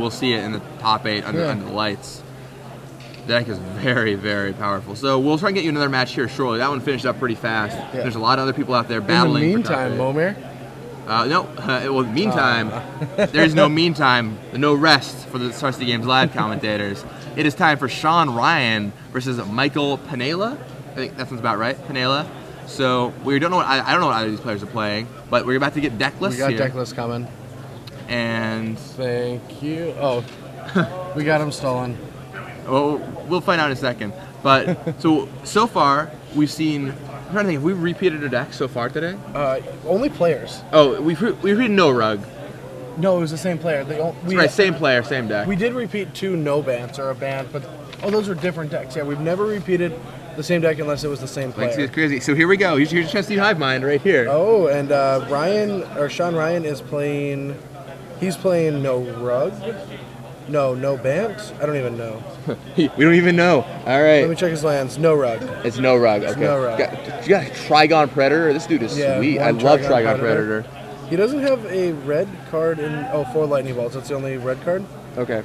we'll see it in the top 8 under the lights. The deck is very, very powerful. So we'll try and get you another match here shortly. That one finished up pretty fast. Yeah. There's a lot of other people out there battling. In the meantime, Momir. No. Well, meantime, there's no meantime, no rest for the SCGSEA Games Live commentators. It is time for Sean Ryan versus Michael Pennella. I think that sounds about right. Pennella. So we don't know what I don't know what either of these players are playing, but we're about to get deck lists. We got deck lists coming. And thank you. Oh, we got them stolen. Well, we'll find out in a second. But so far we've seen. I'm trying to think. Have we repeated a deck so far today? Only players. Oh, we repeated No Rug. No, it was the same player. Right, same player, same deck. We did repeat 2 no bans or a ban, but those were different decks. Yeah, we've never repeated the same deck unless it was the same player. It's crazy. So here we go. Here's your chance to see Hive Mind right here. Oh, and Sean Ryan is playing. He's playing No Rug. No Bant? I don't even know. We don't even know. All right. Let me check his lands. No Rug. It's No Rug. Okay. No Rug. You got a Trigon Predator? This dude is sweet. I love Trigon Predator. He doesn't have a red card in... Oh, 4 Lightning Bolts. That's the only red card? Okay.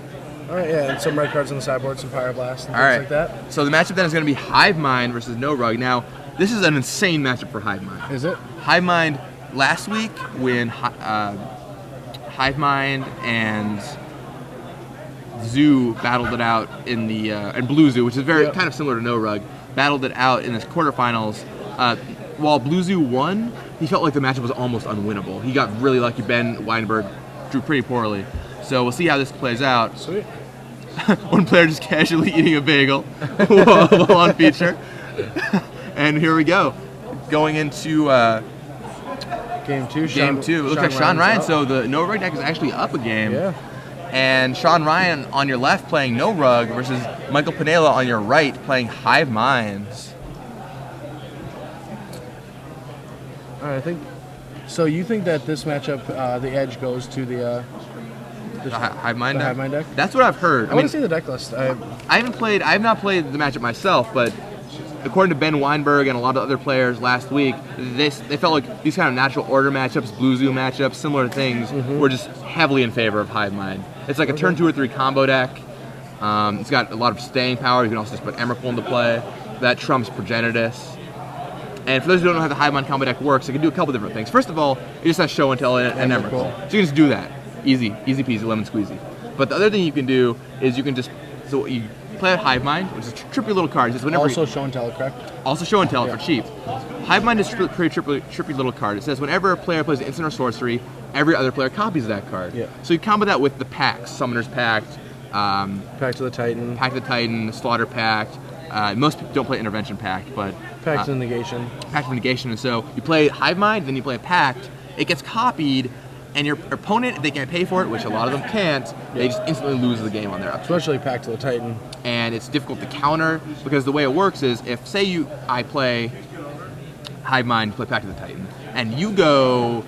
All right, yeah, and some red cards on the sideboard, some Fire Blast and things like that. So the matchup then is going to be Hive Mind versus No Rug. Now, this is an insane matchup for Hive Mind. Is it? Hive Mind, last week when Hive Mind and Zoo battled it out in the and Blue Zoo, which is very kind of similar to No Rug, battled it out in the quarterfinals. While Blue Zoo won, he felt like the matchup was almost unwinnable. He got really lucky. Ben Weinberg drew pretty poorly. So we'll see how this plays out. Sweet. One player just casually eating a bagel while on feature. And here we go. Going into Game 2. Game 2. It looks like Sean Ryan. So the No Rug deck is actually up a game. Yeah. And Sean Ryan on your left playing No Rug versus Michael Pennella on your right playing Hive Minds. All right, I think. So you think that this matchup, the edge goes to the Hive Mind deck? That's what I've heard. I want to see the deck list. I have not played the matchup myself, but according to Ben Weinberg and a lot of other players last week, they felt like these kind of natural order matchups, Blue Zoo matchups, similar things, were just heavily in favor of Hive Mind. It's like a turn 2 or 3 combo deck. It's got a lot of staying power. You can also just put Emrakul into play. That trumps Progenitus. And for those who don't know how the Hive Mind combo deck works, it can do a couple different things. First of all, it just has Show and Tell and Emrakul. So you can just do that. Easy peasy, lemon squeezy. But the other thing you can do is you can just, so you play a Hive Mind, which is a trippy little card. Just whenever also Show and Tell, correct? Also Show and Tell for cheap. Hive Mind is a pretty trippy little card. It says whenever a player plays an instant or sorcery, every other player copies that card. Yeah. So you combo that with the packs, Summoner's Pact, Pact of the Titan, Slaughter Pact. Most people don't play Intervention Pact, but Pact of Negation. Pact of Negation, and so you play Hive Mind, then you play a Pact. It gets copied, and your opponent, if they can't pay for it, which a lot of them can't, they just instantly lose the game on their upkeep. Especially Pact of the Titan. And it's difficult to counter because the way it works is if, say, I play Hive Mind, play Pact of the Titan, and you go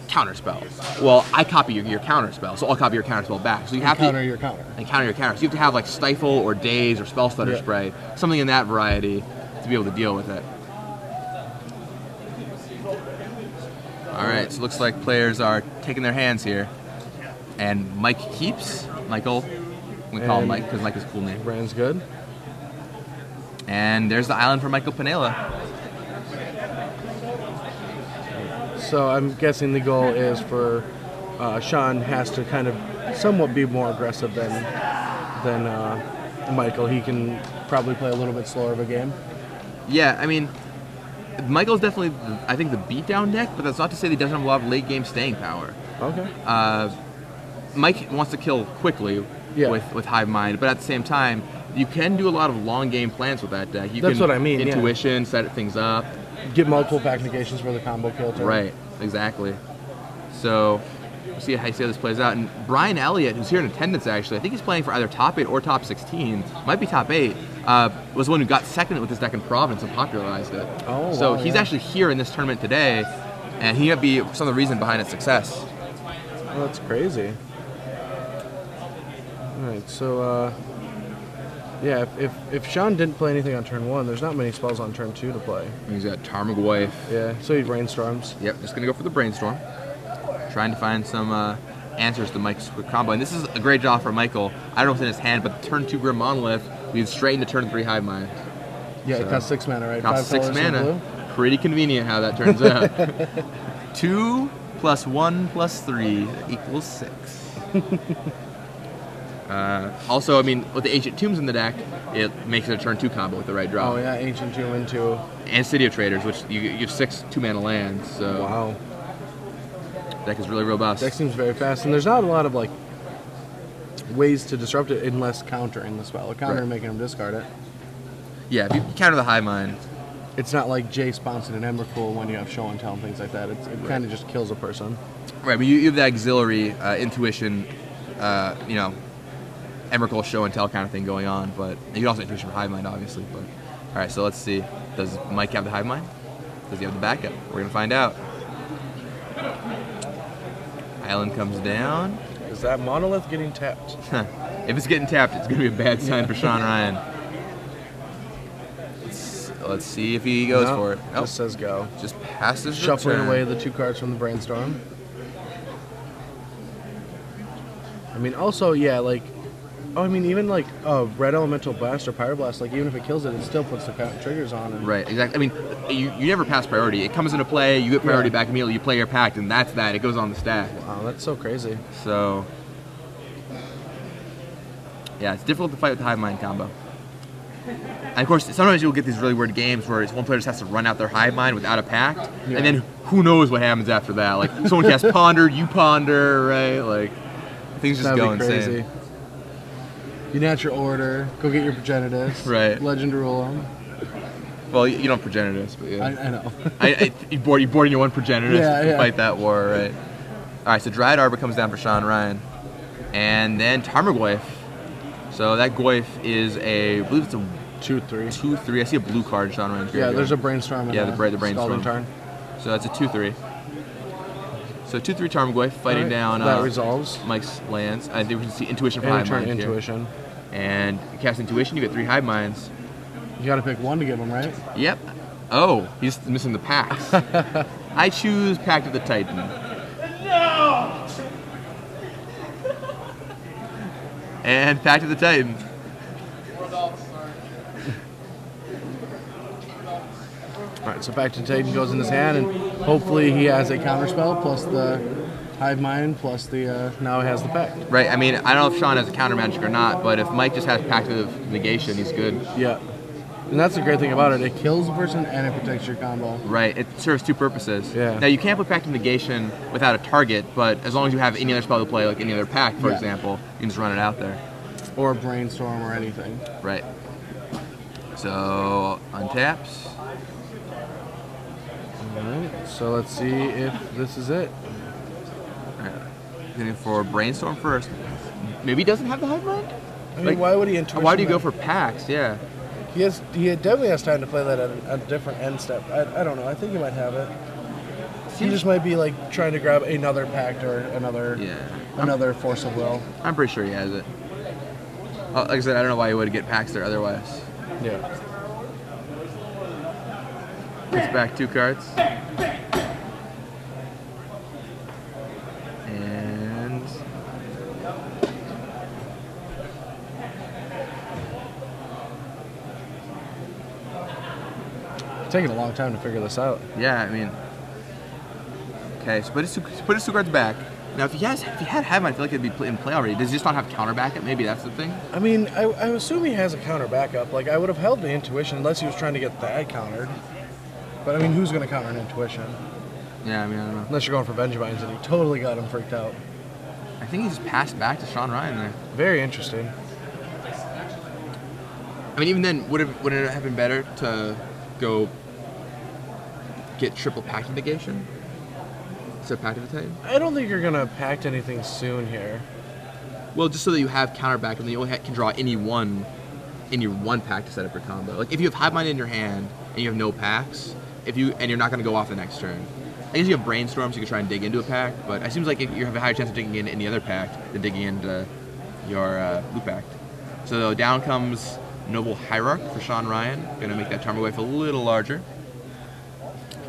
counter spell. Well, I copy your counter spell, so I'll copy your counter spell back. So you have to counter your counter. And counter your counter. So you have to have like Stifle or Daze or Spell Stutter Spray, something in that variety to be able to deal with it. All right, so it looks like players are taking their hands here. And Mike keeps. Michael, I'm going to call him Mike because Mike is a cool name. Brand's good. And there's the island for Michael Pennella. So I'm guessing the goal is for Sean has to kind of somewhat be more aggressive than Michael. He can probably play a little bit slower of a game. Yeah, I mean, Michael's definitely, I think, the beatdown deck, but that's not to say that he doesn't have a lot of late game staying power. Okay. Mike wants to kill quickly with Hive Mind, but at the same time, you can do a lot of long game plans with that deck. That's what I mean. Intuition, set things up. Get multiple pack negations for the combo kill turn. Right, exactly. So, we'll see how this plays out. And Brian Elliott, who's here in attendance actually, I think he's playing for either top 8 or top 16, might be top 8, was the one who got second with this deck in Providence and popularized it. Oh, so wow, he's actually here in this tournament today, and he might be some of the reason behind its success. Oh, that's crazy. Alright, so yeah, if Sean didn't play anything on turn 1, there's not many spells on turn 2 to play. He's got Tarmogoyf. Yeah, so he brainstorms. Yep, just gonna go for the brainstorm. Trying to find some answers to Mike's quick combo. And this is a great draw for Michael. I don't know what's in his hand, but turn 2 Grim Monolith leads straight into turn 3 Hive Mind. Yeah, so, it costs 6 mana, right? Costs 6 mana. Pretty convenient how that turns out. 2 + 1 + 3 = 6. Also, I mean, with the Ancient Tombs in the deck, it makes it a turn 2 combo with the right draw. Oh yeah, Ancient Tomb into... And City of Traders, which you have 6 2-mana lands, so... Wow. Deck is really robust. Deck seems very fast, and there's not a lot of, like, ways to disrupt it unless countering the spell. Counter making him discard it. Yeah, if you counter the Hive Mind... It's not like Jay sponsored an Emrakul when you have Show and Tell and things like that. It kind of just kills a person. Right, but you have the auxiliary intuition, you know, Emrakul Show and Tell kind of thing going on, but you can also intuition for Hive Mind, obviously. But all right, so let's see. Does Mike have the Hive Mind? Does he have the backup? We're gonna find out. Island comes down. Is that Monolith getting tapped? If it's getting tapped, it's gonna be a bad sign for Sean Ryan. Let's see if he goes for it. Nope. Just says go. Just passes the Shuffling turn. away the 2 cards from the Brainstorm. I mean, also, yeah, like... Oh, I mean, even like Red Elemental Blast or Pyroblast, like even if it kills it, it still puts the triggers on. And right, exactly. I mean, you never pass priority. It comes into play, you get priority back immediately, you play your pact, and that's that. It goes on the stack. Wow, that's so crazy. So... Yeah, it's difficult to fight with the Hive Mind combo. And of course, sometimes you'll get these really weird games where one player just has to run out their Hive Mind without a pact, and then who knows what happens after that. Like, someone casts Ponder, you ponder, right? Like, things just go insane. You Natural Order, go get your Progenitus. Right. Legend Rule them. Well, you don't Progenitus, but yeah. I know. You board in your one Progenitus to fight that war, right? Alright, so Dryad Arbor comes down for Sean Ryan. And then Tarmogoyf. So that Goyf is I believe it's a 2/3. 2/3. I see a blue card in Sean Ryan's graveyard. Yeah, there's a Brainstorm. Yeah, the Brainstorm. Turn. So that's a 2/3. So 2/3 Tarmogoyf fighting down that resolves Mike's lands. I think we can see Intuition for Hive Mind Intuition. Here. And you cast Intuition, you get 3 Hive Minds. You got to pick one to give him, right? Yep. Oh, he's missing the packs. I choose Pact of the Titan. No! And Pact of the Titan. Alright, so Pact of the Titan goes in his hand, and hopefully he has a counterspell plus the Hive Mind plus the now he has the Pact. Right, I mean, I don't know if Sean has a counter magic or not, but if Mike just has Pact of Negation, he's good. Yeah. And that's the great thing about it. It kills the person and it protects your combo. Right, it serves 2 purposes. Yeah. Now, you can't put Pact of Negation without a target, but as long as you have any other spell to play, like any other Pact, for example, you can just run it out there. Or Brainstorm or anything. Right. So, untaps. Alright, so let's see if this is it. Alright. Getting for Brainstorm first. Maybe he doesn't have the Hive Mind? I mean, why would he Intuition? Why do you go for Pacts? Yeah. He definitely has time to play that at a different end step. I don't know. I think he might have it. He just might be like trying to grab another Pact or another Force of Will. I'm pretty sure he has it. Like I said, I don't know why he would get Pacts there otherwise. Yeah. Gets back 2 cards. And It's taking a long time to figure this out. yeah, I mean, okay, so put his 2 cards back. Now, if he had Hive Mind, I feel like it'd be in play already. Does he just not have counter backup? Maybe that's the thing. I mean, I assume he has a counter backup. Like, I would have held the Intuition unless he was trying to get that countered. But I mean, who's going to counter an Intuition? Yeah, I mean, I don't know. Unless you're going for Vengevines, and he totally got him freaked out. I think he just passed back to Sean Ryan there. Very interesting. I mean, even then, would it have been better to go get triple Pact of Negation? So Pact of the Titan? I don't think you're going to pact anything soon here. Well, just so that you have counter back and then you only can draw any one pack to set up your combo. Like, if you have Hive Mind in your hand and you have no packs, and you're not going to go off the next turn. I guess you have Brainstorm, so you can try and dig into a pack, but it seems like you have a higher chance of digging into any other pack than digging into your Blue Pact. So down comes Noble Hierarch for Sean Ryan. Going to make that Tarmogoyf a little larger.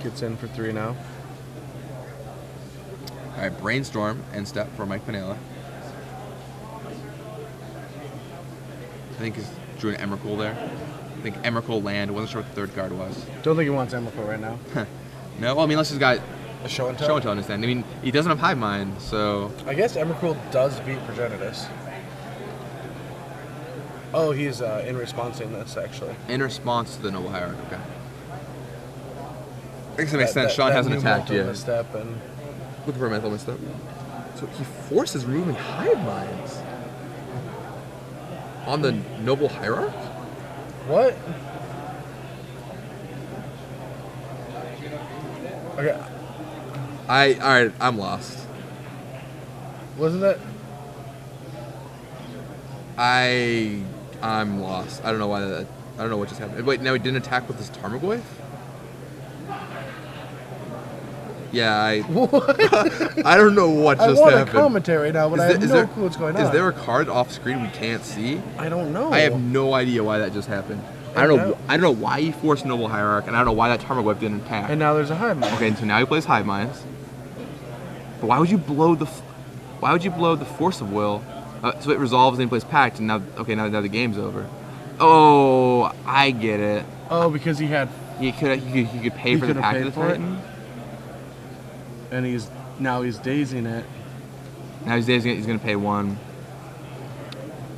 Gets in for 3 now. All right, Brainstorm end step for Mike Pennella. I think he's drew an Emrakul there. I think Emrakul land. Wasn't sure what the third card was. Don't think he wants Emrakul right now. No, well, I mean, unless he's got a show and tell in his hand. I mean, he doesn't have Hive Mind, so. I guess Emrakul does beat Progenitus. Oh, he's in response in this, actually. In response to the Noble Hierarch, okay. I guess that makes sense. Sean hasn't attacked yet. Misstep and Looking for a mental misstep. So he forces removing Hive Minds on the Noble Hierarch? What? Okay. Alright, I'm lost. Wasn't that? I'm lost. I don't know why that. I don't know what just happened. Wait, now he didn't attack with his Tarmogoyf? Yeah, What? I don't know what just happened. I want a commentary now, but I have no clue what's going on. Is there a card off screen we can't see? I don't know. I have no idea why that just happened. I don't know why he forced Noble Hierarch, and I don't know why that Tarmogoyf didn't attack. And now there's a Hive Mind. Okay, so now he plays Hive Minds. But why would you blow the Force of Will? So it resolves and he plays Pact, and now the game's over. Oh, I get it. Oh, because he could pay for the Pact of the Titan. And he's dazing it. Now he's dazing it. He's gonna pay 1.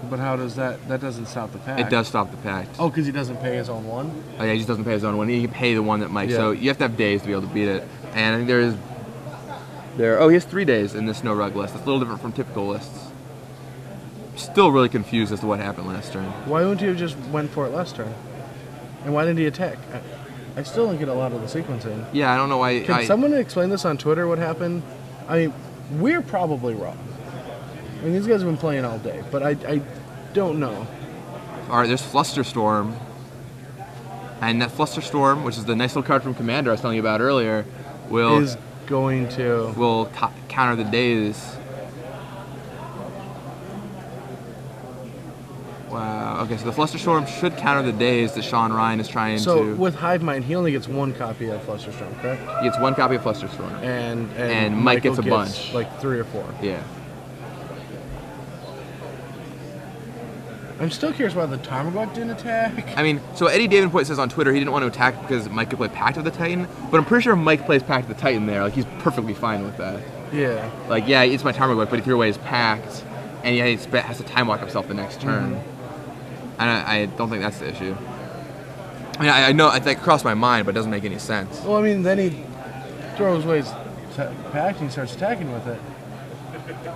But how does that? That doesn't stop the Pact. It does stop the Pact. Oh, because he doesn't pay his own 1. Oh yeah, he just doesn't pay his own 1. He can pay the one that Mike. Yeah. So you have to have days to be able to beat it. And I think he has 3 days in this no rug list. That's a little different from typical lists. Still really confused as to what happened last turn. Why wouldn't he have just went for it last turn? And why didn't he attack? I still don't get a lot of the sequencing. Yeah, I don't know why. Can someone explain this on Twitter? What happened? I mean, we're probably wrong. I mean, these guys have been playing all day, but I don't know. All right, there's Flusterstorm, and that Flusterstorm, which is the nice little card from Commander I was telling you about earlier, will counter the days. Wow. Okay, so the Flusterstorm should counter the days that Sean Ryan is trying to. So with Hive Mind, he only gets 1 copy of Flusterstorm, correct? He gets 1 copy of Flusterstorm. And Mike gets a bunch. Like 3 or 4. Yeah. I'm still curious why the Tarmogoyf didn't attack. I mean, so Eddie Davenport says on Twitter he didn't want to attack because Mike could play Pact of the Titan, but I'm pretty sure Mike plays Pact of the Titan there. Like, he's perfectly fine with that. Yeah. Like, yeah, it's my Tarmogoyf, but he threw away his Pact, and he has to time walk himself the next turn. Mm-hmm. I don't think that's the issue. I mean, I know that crossed my mind, but it doesn't make any sense. Well, I mean, then he throws away his Pact and he starts attacking with it.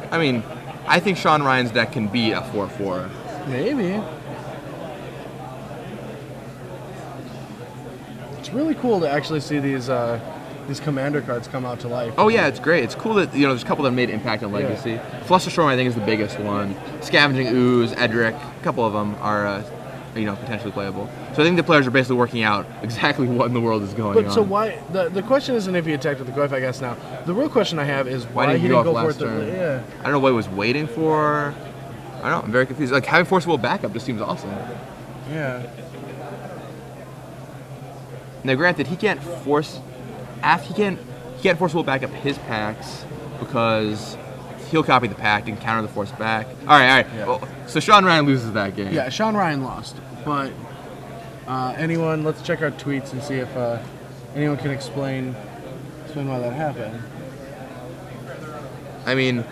I mean, I think Sean Ryan's deck can beat a 4/4. Maybe. It's really cool to actually see these Commander cards come out to life. Oh yeah, it's great. It's cool that there's a couple that made impact on Legacy. Yeah. Flusterstorm I think is the biggest one. Scavenging Ooze, Edric, a couple of them are potentially playable. So I think the players are basically working out exactly what in the world is going on. But so why the question isn't if he attacked with the Goyf, I guess now. The real question I have is why did he didn't go for it. Yeah. I don't know what he was waiting for. I don't know. I'm very confused. Like, having Force Will backup just seems awesome. Yeah. Now, granted, he can't force Will backup his packs because he'll copy the Pact and counter the Force back. All right. Yeah. Well, so Sean Ryan loses that game. Yeah, Sean Ryan lost. But let's check our tweets and see if anyone can explain why that happened. I mean,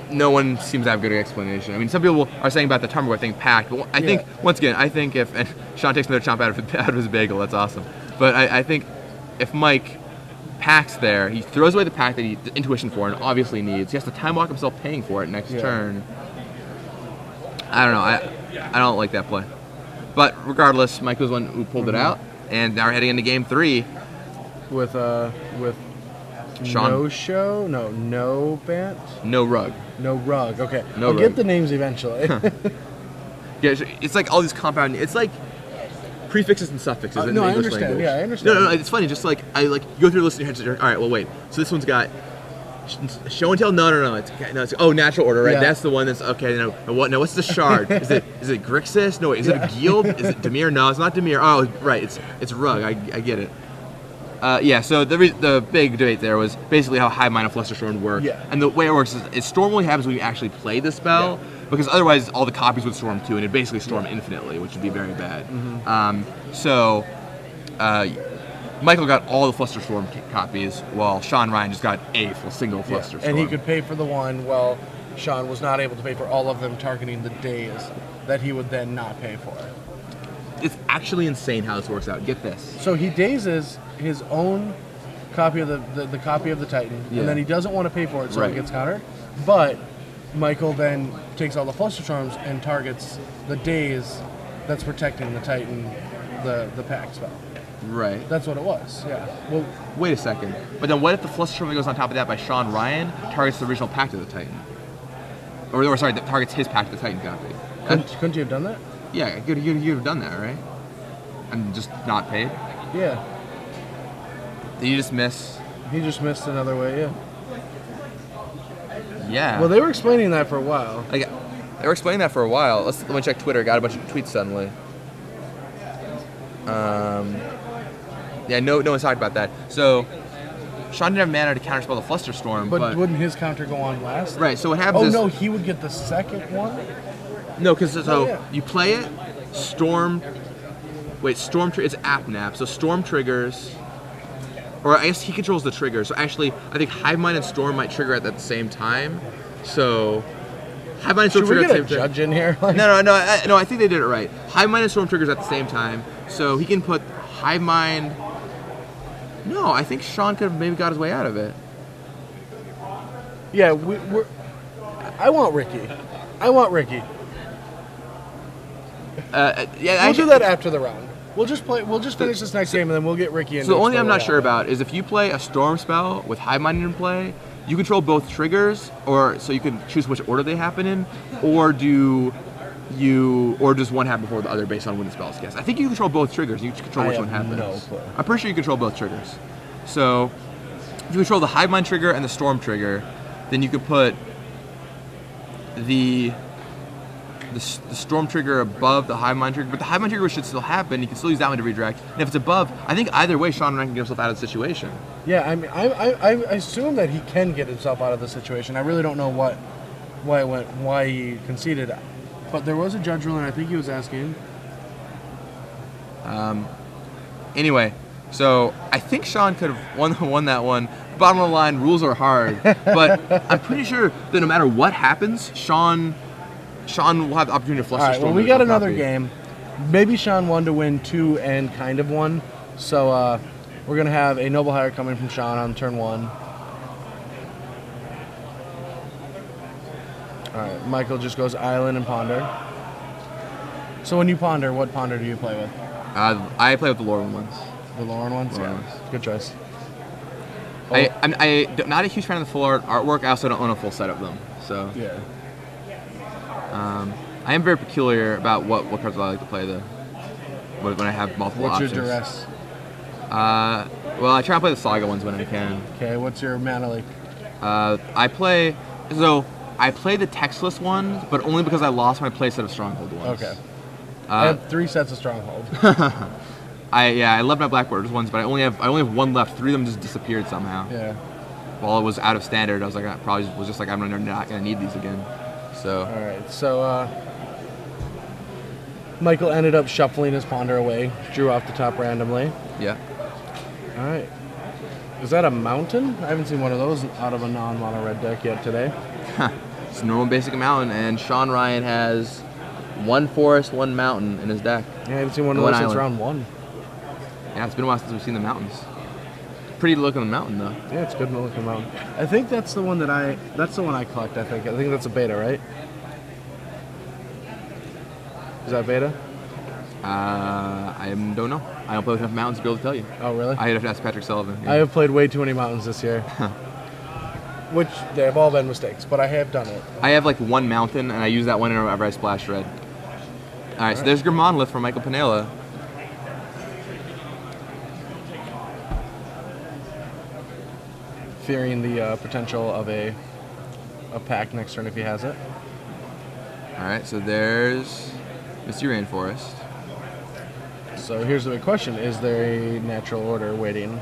no one seems to have a good explanation. I mean, some people are saying about the Tarmogoyf thing Pact, but I think, once again, if and Sean takes another chomp out of his bagel, that's awesome. But I think if Mike Pacts there, he throws away the Pact that he intuition for and obviously needs. He has to time walk himself paying for it next turn. I don't know. I don't like that play. But regardless, Mike was the one who pulled it out, and now we're heading into game 3 with Sean. No Bant? No Rug. No Rug, okay. No I'll Rug. get the names eventually. Yeah, it's like all these compound. It's like prefixes and suffixes in the I English understand. language. Yeah, I understand. No, it's funny. Just like you go through the list in your head. All right, well, wait. So this one's got show and tell. No. It's natural order, right? Yeah. That's the one that's okay. Now what's the shard? Is it Grixis? No, wait. Is it a Guild? Is it Dimir? No, it's not Dimir. Oh, right. It's Rug. I get it. Yeah, so the big debate there was basically how Hive Mind and Flusterstorm work. Yeah. And the way it works is Storm only happens when you actually play the spell, because otherwise all the copies would storm too, and it'd basically storm infinitely, which would be very bad. So Michael got all the Flusterstorm copies, while Sean Ryan just got a single Flusterstorm. And he could pay for the one, while Sean was not able to pay for all of them, targeting the days that he would then not pay for. It's actually insane how this works out. Get this. So he dazes his own copy of the copy of the Titan, and then he doesn't want to pay for it, so it gets countered. But Michael then takes all the Flusterstorms and targets the daze that's protecting the Titan, the pack spell. Right. That's what it was. Yeah. Well, wait a second. But then what if the Flusterstorm that goes on top of that by Sean Ryan targets the original Pact of the Titan? Or sorry, that targets his Pact of the Titan copy. Couldn't you have done that? Yeah, you'd have done that, right? And just not paid? Yeah. Did you just miss? He just missed another way, yeah. Yeah. Well, they were explaining that for a while. They were explaining that for a while. Let me check Twitter. Got a bunch of tweets suddenly. Yeah, no one's talked about that. So, Sean didn't have mana to counterspell the Flusterstorm, but wouldn't his counter go on last? Right, so what happens is... Oh, no, he would get the second one? No, because you play it, Storm... Wait, it's Apnap, so Storm triggers... Or I guess he controls the trigger, so actually, I think Hive Mind and Storm might trigger at the same time, so... Hive Mind and Storm trigger at the same time. Should we get a judge in here? No, I think they did it right. Hive Mind and Storm triggers at the same time, so he can put Hive Mind... No, I think Sean could have maybe got his way out of it. Yeah, I want Ricky. Yeah, we'll do that after the round. We'll just finish this next game, and then we'll get Ricky in. So the only thing I'm not sure about is if you play a Storm spell with Hive Mind in play, you control both triggers, or so you can choose which order they happen in, or does one happen before the other based on when the spell is cast? I think you control both triggers. You control which one happens. No clue. I'm pretty sure you control both triggers. So if you control the Hive Mind trigger and the Storm trigger, then you could put the Storm trigger above the Hive Mind trigger, but the Hive Mind trigger should still happen. You can still use that one to redirect. And if it's above, I think either way, Sean Ryan can get himself out of the situation. Yeah, I mean, I assume that he can get himself out of the situation. I really don't know why he conceded. But there was a judge ruling, I think he was asking. Anyway, so I think Sean could have won that one. Bottom of the line, rules are hard. But I'm pretty sure that no matter what happens, Sean will have the opportunity to flush the Storm. Well, we got another game. Maybe Sean won to win 2 and kind of won. So we're going to have a Noble Hire coming from Sean on turn 1. Alright, Michael just goes Island and Ponder. So when you ponder, what ponder do you play with? I play with the Lauren ones. The Lauren ones? Yeah. Good choice. I'm not a huge fan of the full artwork. I also don't own a full set of them. So yeah. I am very peculiar about what cards I like to play when I have multiple options. What's your duress? Well, I try to play the Saga ones when I can. Okay, what's your mana leak? I play the textless ones, but only because I lost my playset of Stronghold ones. Okay. I have 3 sets of Stronghold. I love my Black Borders ones, but I only have one left. 3 of them just disappeared somehow. Yeah. While it was out of standard, I was like, I'm not gonna need these again. So. All right. So Michael ended up shuffling his ponder away, drew off the top randomly. Yeah. All right. Is that a mountain? I haven't seen one of those out of a non-mono red deck yet today. It's a normal basic mountain, and Sean Ryan has 1 forest, 1 mountain in his deck. Yeah, I haven't seen one of those since round 1. Yeah, it's been a while since we've seen the mountains. Pretty looking mountain though. Yeah, it's a good looking mountain. I think that's the one I collect. I think that's a beta, right? Is that beta? I don't know. I don't play with enough mountains to be able to tell you. Oh, really? I have to ask Patrick Sullivan. Yeah. I have played way too many mountains this year. Which, they have all been mistakes, but I have done it. I have like 1 mountain, and I use that one whenever I splash red. Alright, so there's your monolith from Michael Pennella. Fearing the potential of a pack next turn if he has it. Alright, so there's Misty Rainforest. So here's the big question. Is there a natural order waiting?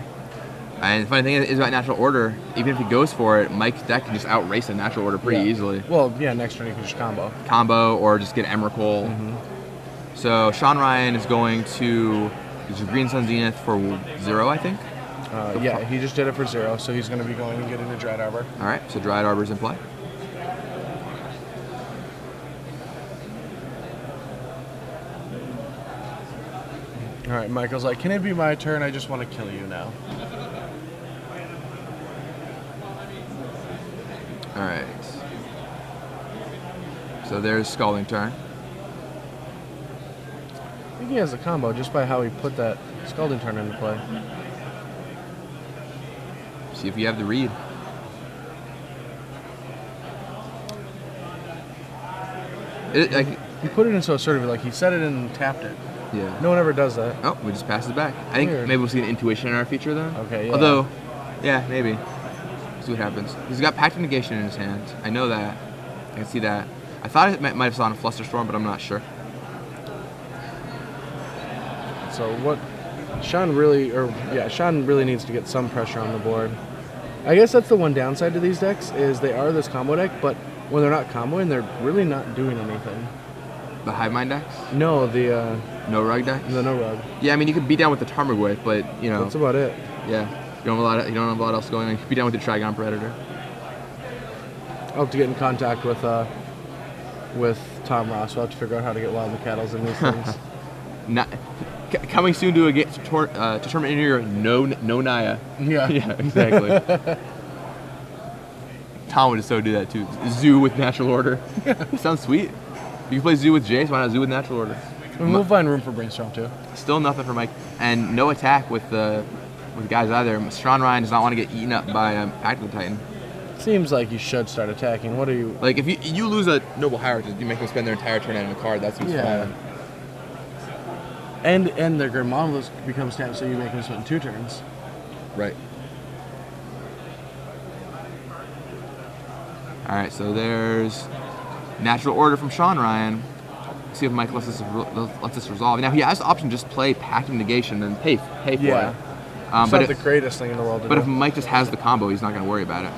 And the funny thing is about natural order, even if he goes for it, Mike's deck can just outrace a natural order pretty easily. Well, yeah, next turn you can just combo. Combo or just get Emrakul. So Sean Ryan is going to use Green Sun Zenith for 0, I think. Yeah, he just did it for 0, so he's going to be going and getting the Dread Arbor. All right, so Dread Arbor's in play. All right, Michael's like, can it be my turn? I just want to kill you now. All right. So there's Scalding Turn. I think he has a combo just by how he put that Scalding Turn into play. See if you have the read. He put it in so assertively, like he said it and tapped it. Yeah. No one ever does that. Oh, we just passed it back. I think maybe we'll see an intuition in our feature then. Okay, yeah. Although, yeah, maybe. See what happens. He's got Pact of Negation in his hand. I know that. I can see that. I thought it might have saw a Flusterstorm, but I'm not sure. So what Sean really needs to get some pressure on the board. I guess that's the one downside to these decks is they are this combo deck, but when they're not comboing, they're really not doing anything. The Hive Mind decks? No, the No Rug decks? the no rug. Yeah, I mean you could beat down with the Tarmogoyf, but you know That's about it. Yeah. You don't have a lot else going on. You could beat down with the Trigon Predator. I'll have to get in contact with Tom Ross. We'll have to figure out how to get Wild McCaddles in these things. Coming soon to a tournament in your no Naya. Yeah. Yeah, exactly. Tom would so do that too. Zoo with natural order. Sounds sweet. You can play Zoo with Jace, why not Zoo with natural order? And we'll find room for Brainstorm too. Still nothing for Mike. And no attack with guys either. Sean Ryan does not want to get eaten up by Pact of the Titan. Seems like you should start attacking. What are you... Like, if you lose a Noble Hierarchist, you make them spend their entire turn on a card. That seems fine. And their Grim Monolith becomes tapped, so you make them spend 2 turns. Right. Alright, so there's Natural Order from Sean Ryan. See if Mike lets this resolve. Now, he has the option to just play Pact of Negation and pay for it. It's not the greatest thing in the world to do. But if Mike just has the combo, he's not going to worry about it.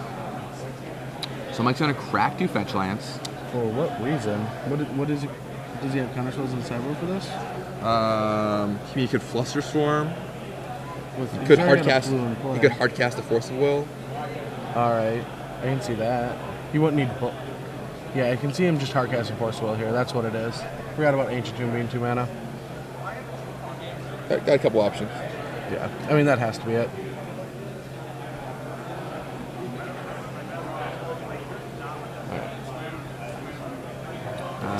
So Mike's going to crack 2 fetch lands. For what reason? What is he? Does he have counterspells in sideboard for this? He could Flusterstorm. He could hardcast a Force of Will. Alright, I can see that. He wouldn't need... Yeah, I can see him just hardcasting Force of Will here. That's what it is. Forgot about Ancient Tomb being 2 mana. Got a couple options. Yeah, I mean, that has to be it.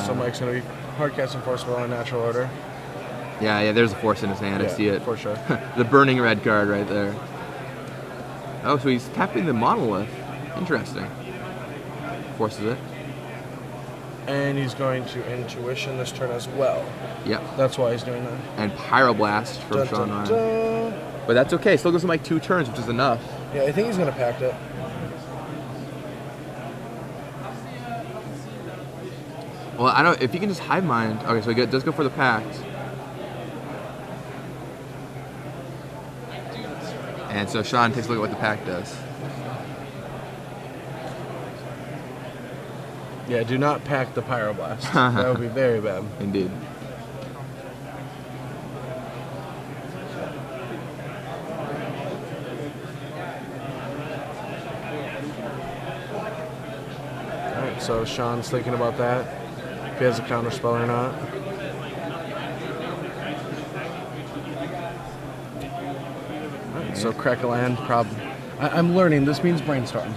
So Mike's going to be hardcasting Force of Will in natural order. Yeah, there's a Force in his hand. I see it. For sure. The burning red card right there. Oh, so he's tapping the Monolith. Interesting. Forces it. And he's going to Intuition this turn as well. Yep. That's why he's doing that. And Pyroblast from Sean Ryan. But that's okay. Still gives him like 2 turns, which is enough. Yeah, I think he's going to Pact it. Well, I don't. If he can just Hive Mind. Okay, so he does go for the Pact. And so Sean takes a look at what the Pact does. Yeah, do not Pact the Pyroblast. That would be very bad. Indeed. Alright, so Sean's thinking about that. If he has a counterspell or not. Alright, so crack a land, problem. I'm learning, this means Brainstorm.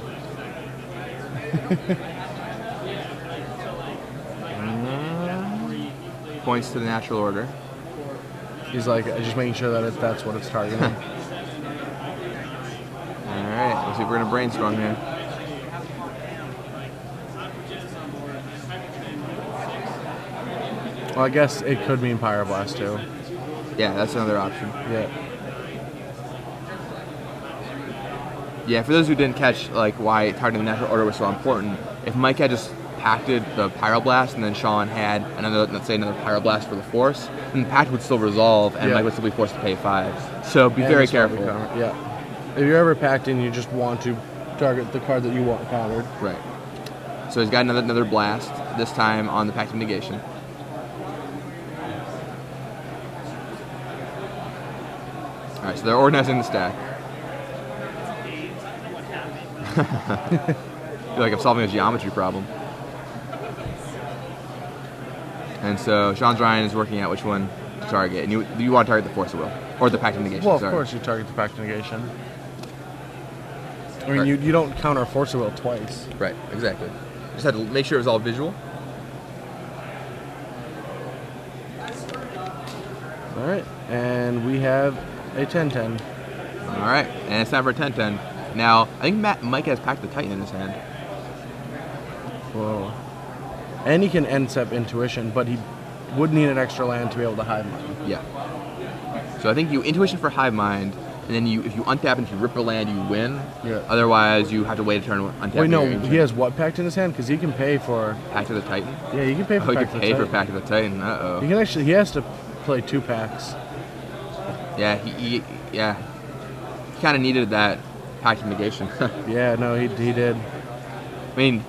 Points to the natural order. He's like, just making sure that that's what it's targeting. Alright, let's see if we're going to brainstorm here. Well, I guess it could mean Pyroblast too. Yeah, that's another option. Yeah. Yeah, for those who didn't catch like why targeting the natural order was so important, if Mike had just pacted the Pyroblast and then Sean had another, let's say another Pyroblast for the Force, then the pact would still resolve and Mike would still be forced to pay 5. So be very careful. Yeah. If you're ever packed in, you just want to target the card that you want countered. Right. So he's got another blast, this time on the Pact of Negation. Alright, so they're organizing the stack. I feel like I'm solving a geometry problem. And so Sean Ryan is working out which one to target. And you want to target the Force of Will. Or the Pact of Negation, Well, of sorry. course you target the Pact of Negation. I mean, you don't counter Force of Will twice. Right, exactly. Just had to make sure it was all visual. All right, and we have a 10-10. All right, and it's time for a 10-10. Now, I think Mike has Pact the Titan in his hand. Whoa. And he can end step Intuition, but he would need an extra land to be able to Hive Mind. Yeah. So I think you Intuition for Hive Mind, and then if you untap and if you rip a land, you win. Yeah. Otherwise, you have to wait a turn untap. Wait, no, he has what Pact in his hand? Because he can pay for... Pact of the Titan? Yeah, he can pay for Pact Pact of of the Titan. the Titan. For Pact of the Titan, uh-oh. He can actually, he has to play 2 packs. Yeah, he kind of needed that Pact of Negation. Yeah, no, he did. I mean...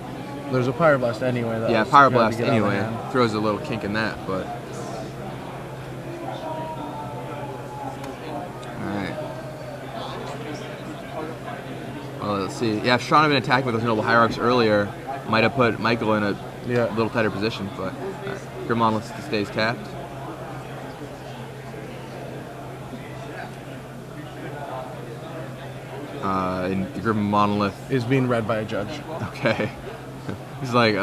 There's a Pyroblast anyway, though. Yeah, Pyroblast anyway. Throws a little kink in that, but... Alright. Well, let's see. Yeah, if Sean had been attacking with those Noble Hierarchs earlier, might have put Michael in a little tighter position, but... Right. Grim Monolith stays tapped. And the Grim Monolith... is being read by a judge. Okay. He's like,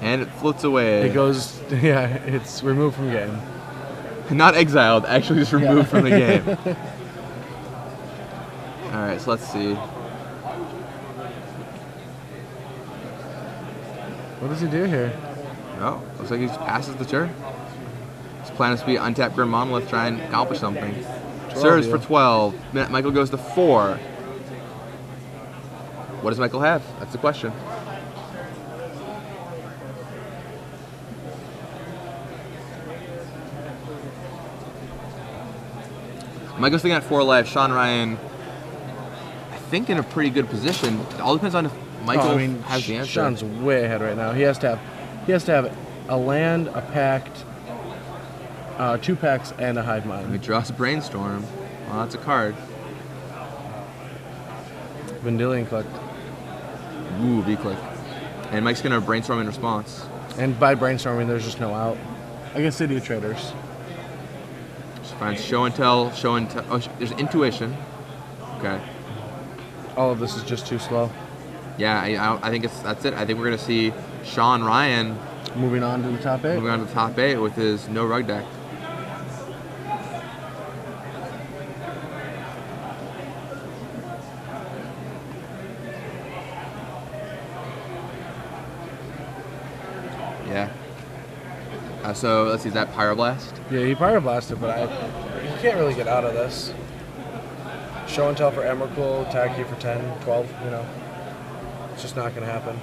and it floats away. It goes, yeah, it's removed from game. Not exiled, actually just removed from the game. Alright, so let's see. What does he do here? Oh, looks like he just passes the turn. His plan is to be untap Grim Monolith, try and accomplish something. Serves for 12. Michael goes to 4. What does Michael have? That's the question. Michael's sitting at 4 life. Sean Ryan, I think, in a pretty good position. It all depends on if Michael has the answer. Sean's way ahead right now. He has to have a land, a pact, 2 packs, and a Hive Mind. He draws a Brainstorm. Well, that's a card. Vendilion Collect. Ooh, V-Click. And Mike's going to Brainstorm in response. And by brainstorming, there's just no out. Against City of Traders. Just finds Show and Tell. Oh, there's Intuition. Okay. All of this is just too slow. Yeah, I think that's it. I think we're going to see Sean Ryan moving on to the top 8. Moving on to the top 8 with his no rug deck. Yeah. So let's see, is that Pyroblast? Yeah, he Pyroblasted, but you can't really get out of this. Show and Tell for Emrakul, attack you for 10, 12, you know. It's just not going to happen.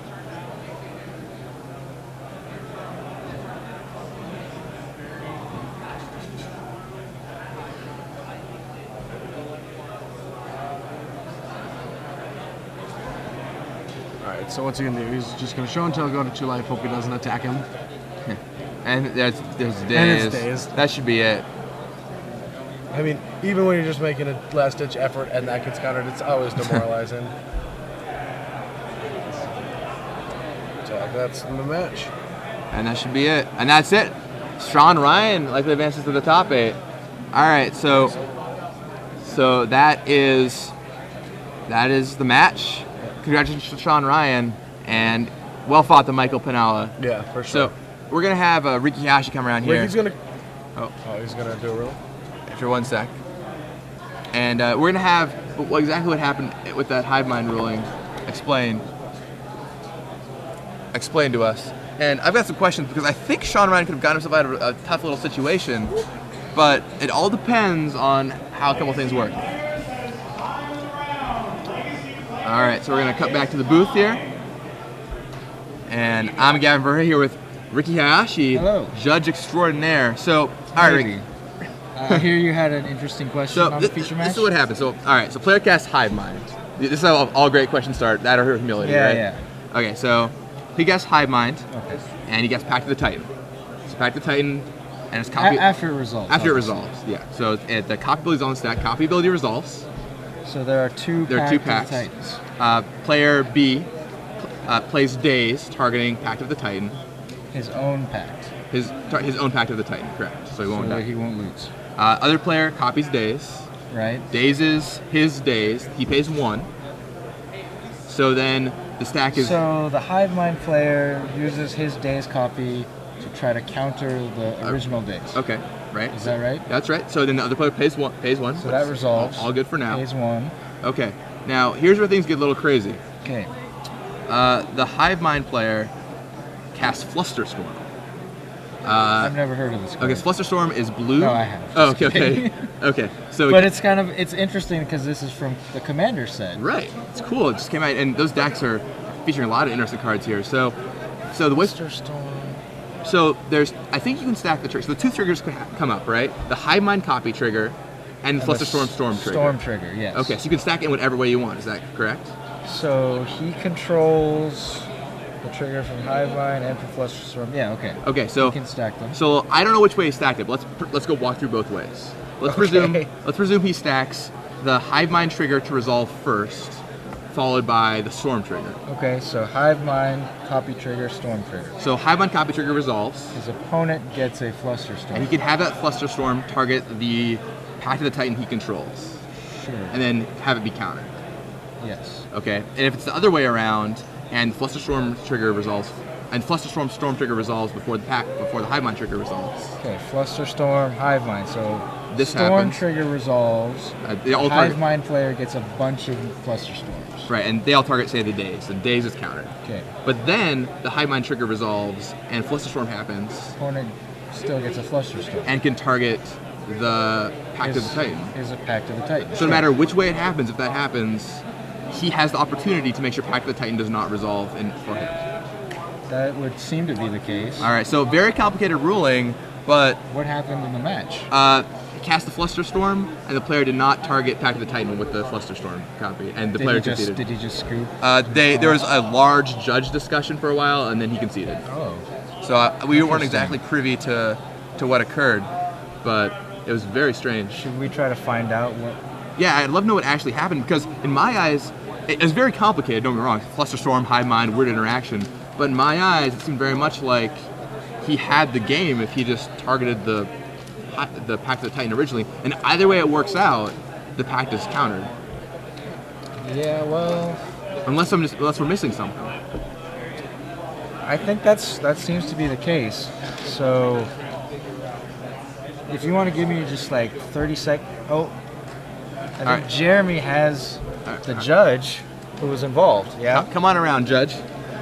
Alright, so what's he going to do? He's just going to Show and Tell, go to 2 life, hope he doesn't attack him. And there's days. And it's days. That should be it. I mean, even when you're just making a last-ditch effort and that gets countered, it's always demoralizing. So that's the match. And that should be it. And that's it. Sean Ryan likely advances to the top 8. All right, so that is the match. Congratulations to Sean Ryan, and well fought to Michael Pennella. Yeah, for sure. So we're gonna have Ricky Hayashi come around here. He's gonna. Oh, he's gonna do a roll. For 1 sec. And we're gonna have exactly what happened with that Hive Mind ruling explained to us. And I've got some questions because I think Sean Ryan could have gotten himself out of a tough little situation, but it all depends on how a couple things work. All right, so we're gonna cut back to the booth here. And I'm Gavin Verhey here with Ricky Hayashi, Hello. Judge Extraordinaire. So, all right, Ricky. I hear you had an interesting question So on the feature match. this is what happens. So all right, so player casts Hive Mind. This is how all great questions start. That or humility, Yeah, right? yeah. Okay, so he casts Hive Mind, Okay. and he gets Pact of the Titan. So Pact of the Titan, and it's copy After it resolves. after it obviously. resolves. Yeah. So the copy ability is on the stack. Copy ability resolves. So there are two. There are two Pact packs. of Titans. Player B plays Daze, targeting Pact of the Titan. His own pact. His own Pact of the Titan, correct. So he won't So die. that he won't lose. Other player copies Daze. Right. Daze is his Daze. He pays 1. So then the stack is So the Hive Mind player uses his Days copy to try to counter the original Days. okay, right? Is that right? That's right. So then the other player pays 1. So that resolves. All good for now. Pays 1. Okay. Now here's where things get a little crazy. Okay. The Hive Mind player casts Flusterstorm. I've never heard of this card. Okay, so Flusterstorm is blue. No, I haven't. Oh, okay. Okay. So But it's interesting because this is from the Commander set. right. It's cool. It just came out, and those decks are featuring a lot of interesting cards here. So the way. Storm. So I think you can stack the triggers. So the 2 triggers come up, right? The Hive Mind copy trigger, and the Flusterstorm Storm trigger. Storm trigger, yes. Okay, so you can stack it in whatever way you want. Is that correct? So he controls the trigger from Hive Mind and from Flusterstorm. Yeah, okay. Okay, so You can stack them. So I don't know which way he stacked it, but let's go walk through both ways. Let's presume he stacks the Hive Mind trigger to resolve first, followed by the Storm trigger. Okay, so Hive Mind, copy trigger, Storm trigger. So Hive Mind copy trigger resolves, His opponent gets a Flusterstorm. and he can have that Flusterstorm target the Pact of the Titan he controls, Sure. and then have it be countered. Yes. Okay, and if it's the other way around, and Flusterstorm trigger resolves, and Flusterstorm Storm trigger resolves before the Hive Mind trigger resolves. Okay, Flusterstorm, Hive Mind. So This Storm happens. trigger resolves. They all Hive target, Mind player gets a bunch of Flusterstorms. right, and they all target say the Daze. The Daze is countered. Okay. But then the Hive Mind trigger resolves, and Flusterstorm happens, Opponent still gets a Flusterstorm. and can target the Pact of the Titan. Is a Pact of the Titan. So no matter which way it happens, if that happens, he has the opportunity to make sure Pact of the Titan does not resolve for him. That would seem to be the case. All right, so very complicated ruling, but What happened in the match? cast the Flusterstorm, and the player did not target Pact of the Titan with the Flusterstorm copy, and the player conceded. Did he just scoop? There was a large judge discussion for a while, and then he conceded. Oh. So we weren't Interesting. exactly privy to what occurred, but it was very strange. Should we try to find out what? Yeah, I'd love to know what actually happened, because in my eyes, it was very complicated, don't get me wrong. Flusterstorm, Hive Mind, weird interaction. But in my eyes, it seemed very much like he had the game if he just targeted the Pact of the Titan originally. And either way it works out, the Pact is countered. Yeah, well, Unless we're missing something. I think that seems to be the case. So, if you want to give me just like 30 seconds. Oh, I think right. Jeremy has the judge who was involved. Yeah. Come on around, Judge.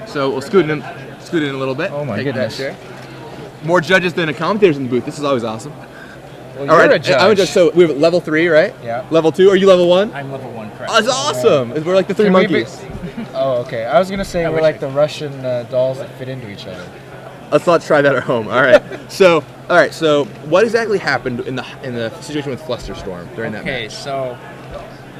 So we'll scoot in a little bit. Oh my Take goodness. that chair. More judges than commentators in the booth. This is always awesome. Well, All you're right, a judge. I'm a judge. So we have level 3, right? Yeah. Level 2. Are you level 1? I'm level 1, correct. Oh, that's awesome. We're like the 3 Can we be- monkeys. Oh, okay. I was gonna say we're wish like I the Russian dolls that fit into each other. Let's not try that at home. All right. So what exactly happened in the situation with Flusterstorm during that Okay, match? so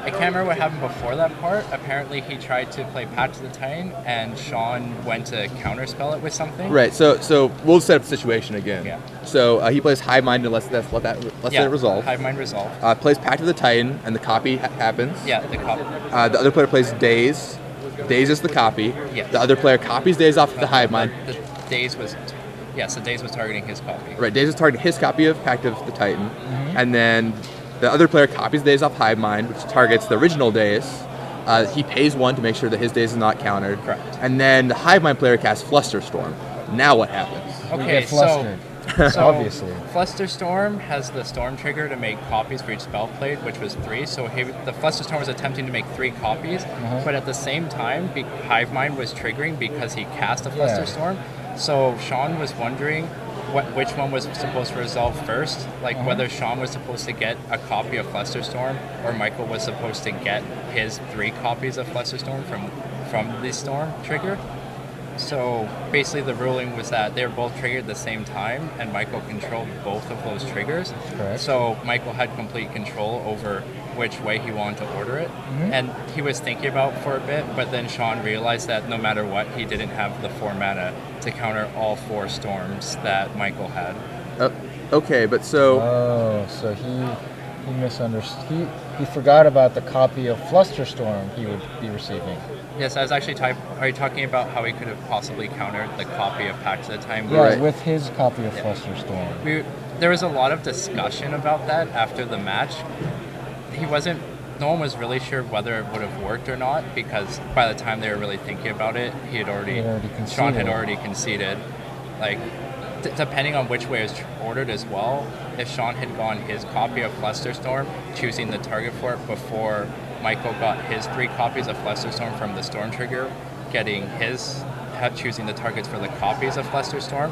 I can't remember what happened before that part. Apparently, he tried to play Pact of the Titan, and Sean went to counterspell it with something. Right. So we'll set up the situation again. Yeah. So he plays Hive Mind and let it resolve. Hive Mind resolve. Plays Pact of the Titan, and the copy happens. Yeah, the cop. The other player plays Daze. Daze is the copy. Yes. The other player copies Daze off the Hive Mind. The Daze was, so Daze was targeting his copy. Right. Daze is targeting his copy of Pact of the Titan, Mm-hmm. and then the other player copies Daze off Hive Mind, which targets the original Daze. He pays 1 to make sure that his Daze is not countered. Correct. And then the Hive Mind player casts Flusterstorm. Now what happens? We Okay, get flustered. so Obviously. Flusterstorm has the Storm trigger to make copies for each spell played, which was 3. So the Flusterstorm was attempting to make 3 copies, but at the same time, Hive Mind was triggering because he cast a Yeah. Flusterstorm. So Sean was wondering which one was supposed to resolve first, like whether Sean was supposed to get a copy of Flusterstorm or Michael was supposed to get his 3 copies of Flusterstorm from the Storm trigger. So basically the ruling was that they were both triggered at the same time, and Michael controlled both of those triggers. Correct. So Michael had complete control over which way he wanted to order it. And he was thinking about it for a bit, but then Sean realized that no matter what, he didn't have the 4 mana to counter all 4 storms that Michael had. Okay, but so... Oh, so he misunderstood. He forgot about the copy of Flusterstorm he would be receiving. Yes, I was actually are you talking about how he could have possibly countered the copy of Pact of the Time? Yeah, Right. with his copy of Flusterstorm. There was a lot of discussion about that after the match. No one was really sure whether it would have worked or not, because by the time they were really thinking about it, Sean had already conceded. Like, depending on which way it was ordered as well, if Sean had gone his copy of Flusterstorm, choosing the target for it before Michael got his 3 copies of Flusterstorm from the Storm Trigger, choosing the targets for the copies of Flusterstorm,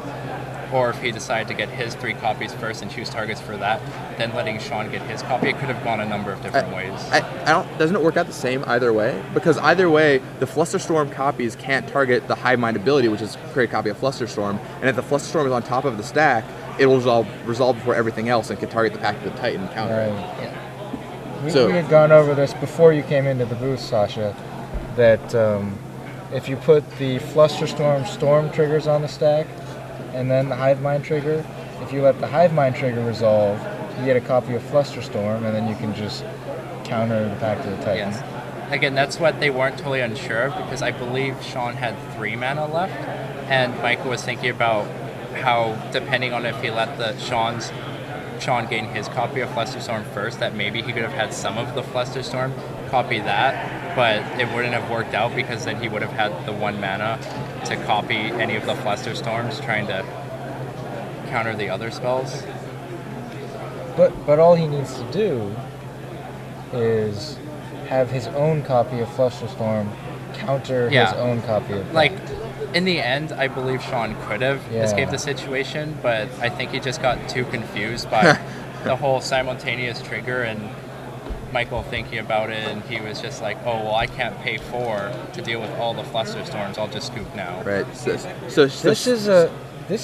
or if he decided to get his 3 copies first and choose targets for that, then letting Sean get his copy, it could have gone a number of different ways. Doesn't it work out the same either way? Because either way, the Flusterstorm copies can't target the Hive Mind ability, which is create a copy of Flusterstorm, and if the Flusterstorm is on top of the stack, it will resolve before everything else and can target the Pact of the Titan counter. Right. Yeah. We had gone over this before you came into the booth, Sasha, that if you put the Flusterstorm storm triggers on the stack, and then the Hive Mind trigger, if you let the Hive Mind trigger resolve, you get a copy of Flusterstorm, and then you can just counter the Pact of the Titan. Yes. Again, that's what they weren't totally unsure of, because I believe Sean had 3 mana left, and Michael was thinking about how, depending on if he let Sean gain his copy of Flusterstorm first, that maybe he could have had some of the Flusterstorm, copy that, but it wouldn't have worked out, because then he would have had the 1 mana to copy any of the Flusterstorms, trying to counter the other spells. But all he needs to do is have his own copy of Flusterstorm counter his own copy of In the end, I believe Sean could have escaped the situation, but I think he just got too confused by the whole simultaneous trigger and Michael thinking about it, and he was just like, oh, well, I can't pay 4 to deal with all the Flusterstorms, I'll just scoop now. Right. This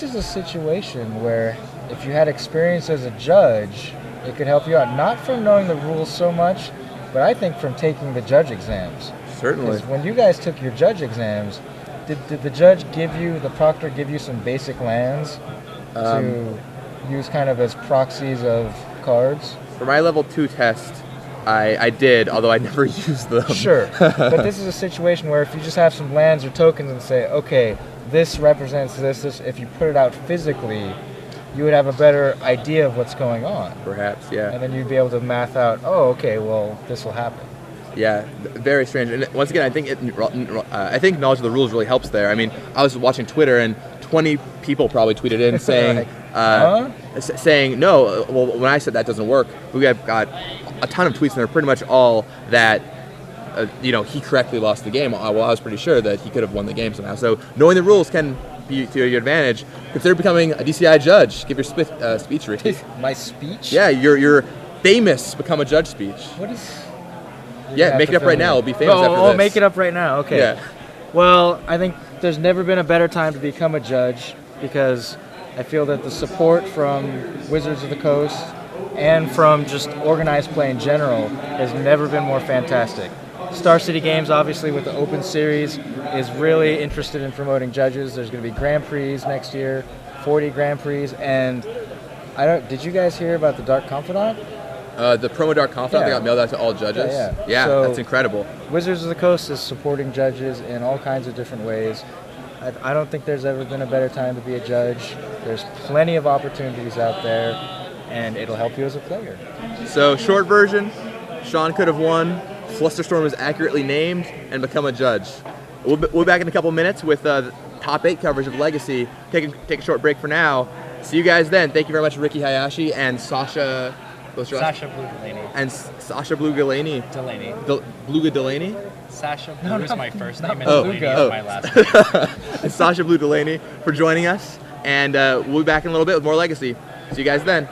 is a situation where if you had experience as a judge, it could help you out, not from knowing the rules so much, but I think from taking the judge exams. Certainly. 'Cause when you guys took your judge exams, did the judge the proctor give you some basic lands to use kind of as proxies of cards? For my level 2 test, I did, although I never used them. Sure, but this is a situation where if you just have some lands or tokens and say, okay, this represents this, if you put it out physically, you would have a better idea of what's going on. Perhaps, yeah. And then you'd be able to math out, oh, okay, well, this will happen. Yeah, very strange. And once again, I think knowledge of the rules really helps there. I mean, I was watching Twitter, and 20 people probably tweeted in saying, saying no. Well, when I said that doesn't work, we got a ton of tweets, and they're pretty much all that. He correctly lost the game. Well, I was pretty sure that he could have won the game somehow. So knowing the rules can be to your advantage. Consider becoming a DCI judge. Give your speech read. My speech? Yeah, your famous become a judge speech. What is? Yeah, make it up right now. It'll be famous after this. Oh, make it up right now. Okay. Yeah. Well, I think there's never been a better time to become a judge, because I feel that the support from Wizards of the Coast and from just organized play in general has never been more fantastic. Star City Games, obviously, with the Open Series, is really interested in promoting judges. There's going to be Grand Prix next year, 40 Grand Prix, and did you guys hear about the Dark Confidant? The promo Dark Confidant that got mailed out to all judges. Yeah, so that's incredible. Wizards of the Coast is supporting judges in all kinds of different ways. I don't think there's ever been a better time to be a judge. There's plenty of opportunities out there, and it'll help you as a player. So, short version, Sean could have won, Flusterstorm is accurately named, and become a judge. We'll be back in a couple minutes with the top 8 coverage of Legacy. Take a short break for now. See you guys then. Thank you very much, Ricky Hayashi and Sasha... Sasha Blue Delaney. And Sasha Blue Delaney. Bluga Delaney? Sasha Blue is my first name, and Delaney is my last name. And Sasha Blue Delaney for joining us. And we'll be back in a little bit with more Legacy. See you guys then.